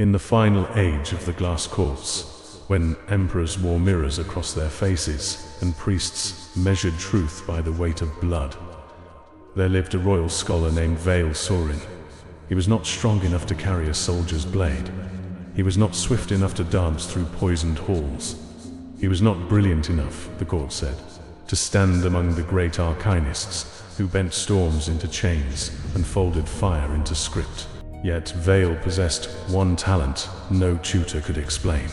In the final age of the glass courts, when emperors wore mirrors across their faces and priests measured truth by the weight of blood, there lived a royal scholar named Vael Soryn. He was not strong enough to carry a soldier's blade. He was not swift enough to dance through poisoned halls. He was not brilliant enough, the court said, to stand among the great arcanists who bent storms into chains and folded fire into script. Yet Vael possessed one talent no tutor could explain.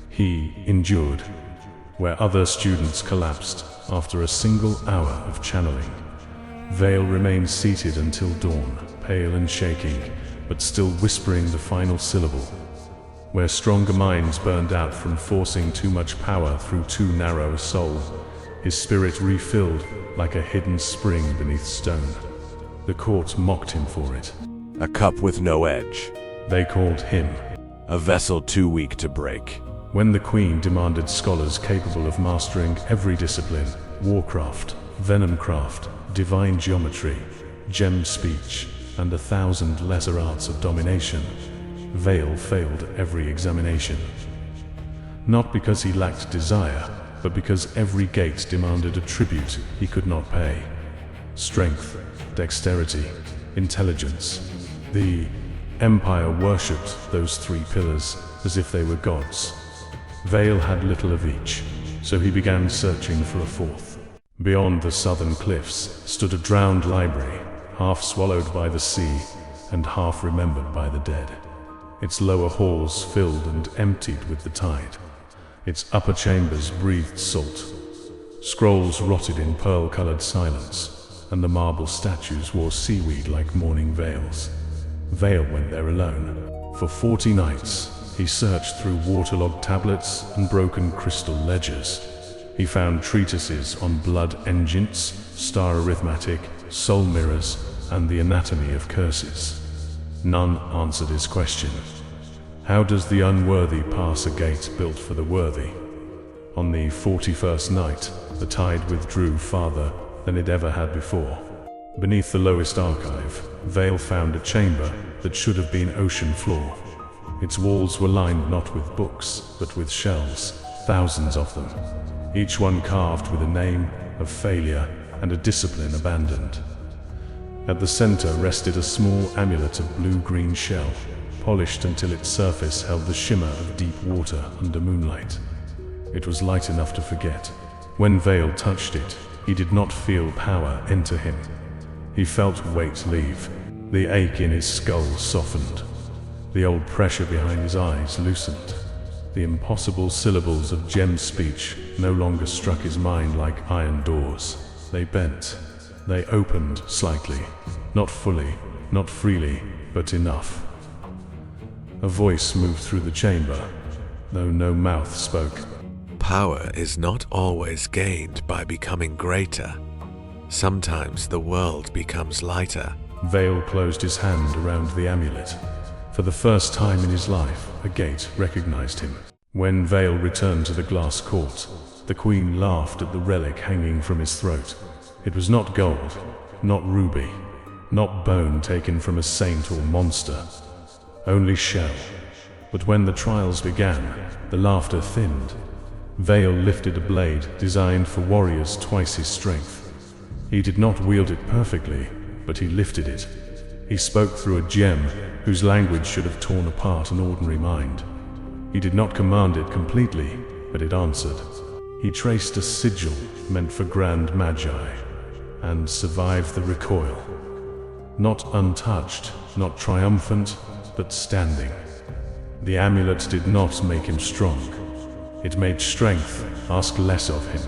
He endured where other students collapsed after a single hour of channeling. Vael remained seated until dawn, pale and shaking, but still whispering the final syllable. Where stronger minds burned out from forcing too much power through too narrow a soul, his spirit refilled like a hidden spring beneath stone. The court mocked him for it. A cup with no edge. They called him A vessel too weak to break. when the Queen demanded scholars capable of mastering every discipline: warcraft, venomcraft, divine geometry, gem speech, and 1,000 lesser arts of domination. Vael failed every examination. Not because he lacked desire, but because every gate demanded a tribute he could not pay. Strength, dexterity, intelligence. The Empire worshipped those three pillars as if they were gods. Vael had little of each, so he began searching for a fourth. Beyond the southern cliffs stood a drowned library, half swallowed by the sea and half remembered by the dead. Its lower halls filled and emptied with the tide. Its upper chambers breathed salt. Scrolls rotted in pearl-colored silence, and the marble statues wore seaweed like mourning veils. Vael went there alone. For 40 nights, he searched through waterlogged tablets and broken crystal ledgers. He found treatises on blood engines, star arithmetic, soul mirrors, and the anatomy of curses. None answered his question. How does the unworthy pass a gate built for the worthy? On the 41st night, the tide withdrew farther than it ever had before. Beneath the lowest archive, Vael found a chamber that should have been ocean floor. Its walls were lined not with books, but with shells, thousands of them, each one carved with a name of failure and a discipline abandoned. At the center rested a small amulet of blue-green shell, polished until its surface held the shimmer of deep water under moonlight. It was light enough to forget. When Vael touched it, he did not feel power enter him. He felt weight leave. The ache in his skull softened. The old pressure behind his eyes loosened. The impossible syllables of gem speech no longer struck his mind like iron doors. They bent. They opened slightly. Not fully, not freely, but enough. A voice moved through the chamber, though no mouth spoke. Power is not always gained by becoming greater. Sometimes the world becomes lighter. Vael closed his hand around the amulet. For the first time in his life, a gate recognized him. When Vael returned to the glass court, the Queen laughed at the relic hanging from his throat. It was not gold, not ruby, not bone taken from a saint or monster, only shell. But when the trials began, the laughter thinned. Vael lifted a blade designed for warriors twice his strength. He did not wield it perfectly, but he lifted it. He spoke through a gem whose language should have torn apart an ordinary mind. He did not command it completely, but it answered. He traced a sigil meant for grand magi, and survived the recoil. Not untouched, not triumphant, but standing. The amulet did not make him strong. It made strength ask less of him.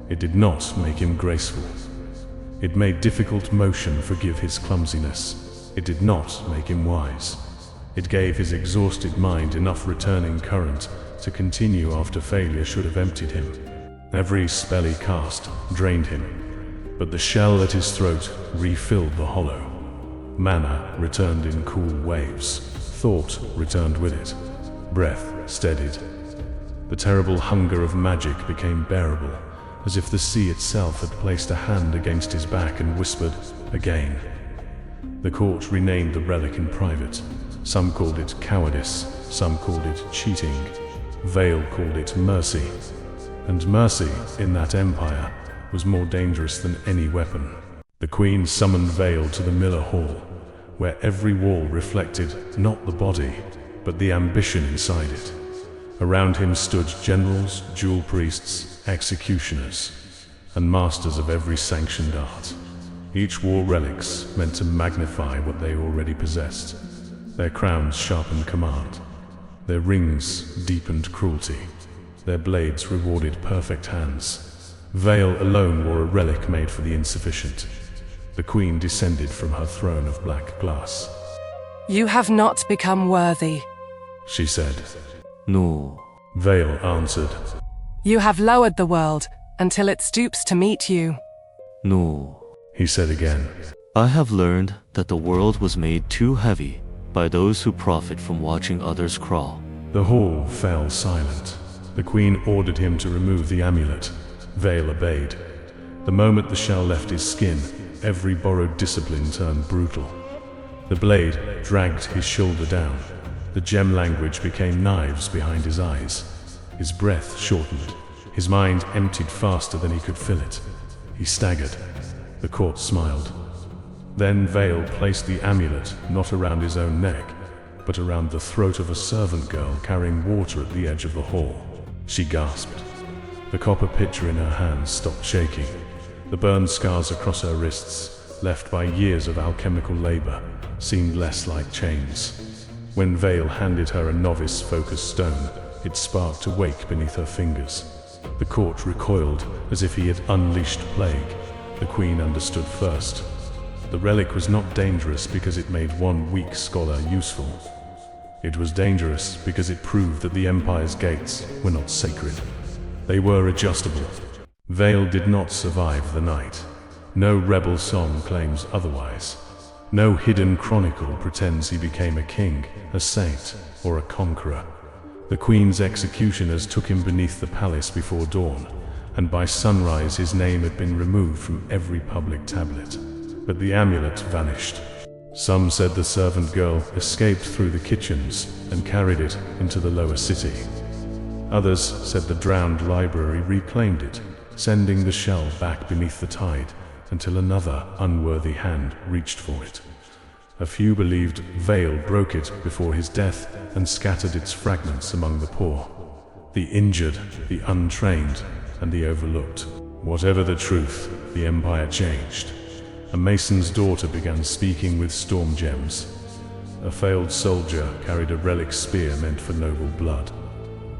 It did not make him graceful. It made difficult motion forgive his clumsiness. It did not make him wise. It gave his exhausted mind enough returning current to continue after failure should have emptied him. Every spell he cast drained him, but the shell at his throat refilled the hollow. Mana returned in cool waves. Thought returned with it. Breath steadied. The terrible hunger of magic became bearable, as if the sea itself had placed a hand against his back and whispered, "Again." The court renamed the relic in private, Some called it cowardice, some called it cheating. Vael called it mercy. And mercy, in that empire, was more dangerous than any weapon. The queen summoned Vael to the Miller Hall, where every wall reflected not the body, but the ambition inside it. Around him stood generals, jewel priests, executioners, and masters of every sanctioned art. Each wore relics meant to magnify what they already possessed. Their crowns sharpened command. Their rings deepened cruelty. Their blades rewarded perfect hands. Vael alone wore a relic made for the insufficient. The queen descended from her throne of black glass. "You have not become worthy," she said. No. Vael answered. "You have lowered the world until it stoops to meet you." No. He said again. I have learned that the world was made too heavy by those who profit from watching others crawl. The hall fell silent. The queen ordered him to remove the amulet. Vael obeyed. The moment the shell left his skin, every borrowed discipline turned brutal. The blade dragged his shoulder down. The gem language became knives behind his eyes. His breath shortened. His mind emptied faster than he could fill it. He staggered. The court smiled. Then Vael placed the amulet not around his own neck, but around the throat of a servant girl carrying water at the edge of the hall. She gasped. The copper pitcher in her hands stopped shaking. The burned scars across her wrists, left by years of alchemical labor, seemed less like chains. When Vael handed her a novice-focused stone, it sparked awake beneath her fingers. The court recoiled as if he had unleashed plague. The queen understood first. The relic was not dangerous because it made one weak scholar useful. It was dangerous because it proved that the Empire's gates were not sacred. They were adjustable. Vael did not survive the night. No rebel song claims otherwise. No hidden chronicle pretends he became a king, a saint, or a conqueror. The queen's executioners took him beneath the palace before dawn, and by sunrise his name had been removed from every public tablet. But the amulet vanished. Some said the servant girl escaped through the kitchens and carried it into the lower city. Others said the drowned library reclaimed it, sending the shell back beneath the tide until another unworthy hand reached for it. A few believed Vael broke it before his death and scattered its fragments among the poor, the injured, the untrained, and the overlooked. Whatever the truth, the Empire changed. A mason's daughter began speaking with storm gems. A failed soldier carried a relic spear meant for noble blood.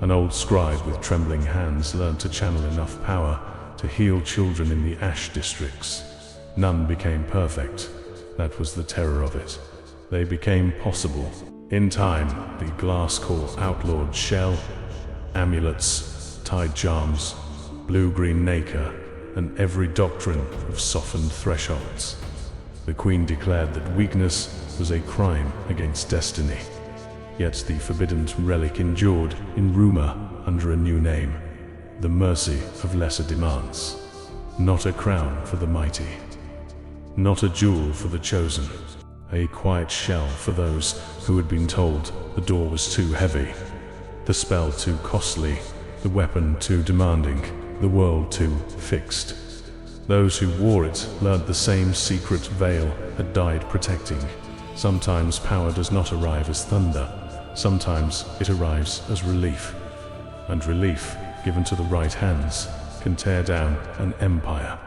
An old scribe with trembling hands learned to channel enough power to heal children in the ash districts. None became perfect. That was the terror of it. They became possible. In time, the glass core outlawed shell, amulets, tide charms, blue-green nacre, and every doctrine of softened thresholds. The queen declared that weakness was a crime against destiny. Yet the forbidden relic endured in rumor under a new name, the mercy of lesser demands. Not a crown for the mighty. Not a jewel for the chosen. A quiet shell for those who had been told the door was too heavy, the spell too costly, the weapon too demanding, the world too fixed. Those who wore it learned the same secret Vael had died protecting. Sometimes power does not arrive as thunder. Sometimes it arrives as relief. And relief, given to the right hands, can tear down an empire.